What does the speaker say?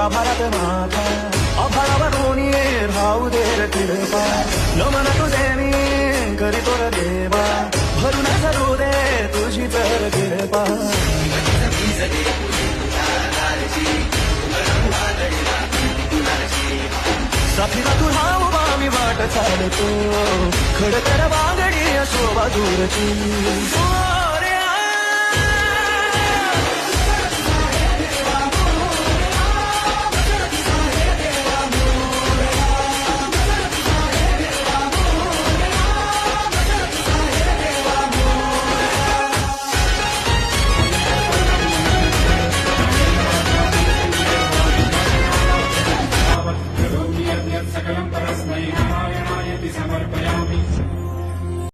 गंगा भारत माता अभाळावरून ये राहू दे रे कृपा नमन तुझे मी करीतो रे देवा भरून धरू दे तुझी तर कृपा साथीला तुझा उभा मी वाट चालतो खडतर बांगडी शोभा दूरची सकलं परस्मै नारायणाय समर्पयामि।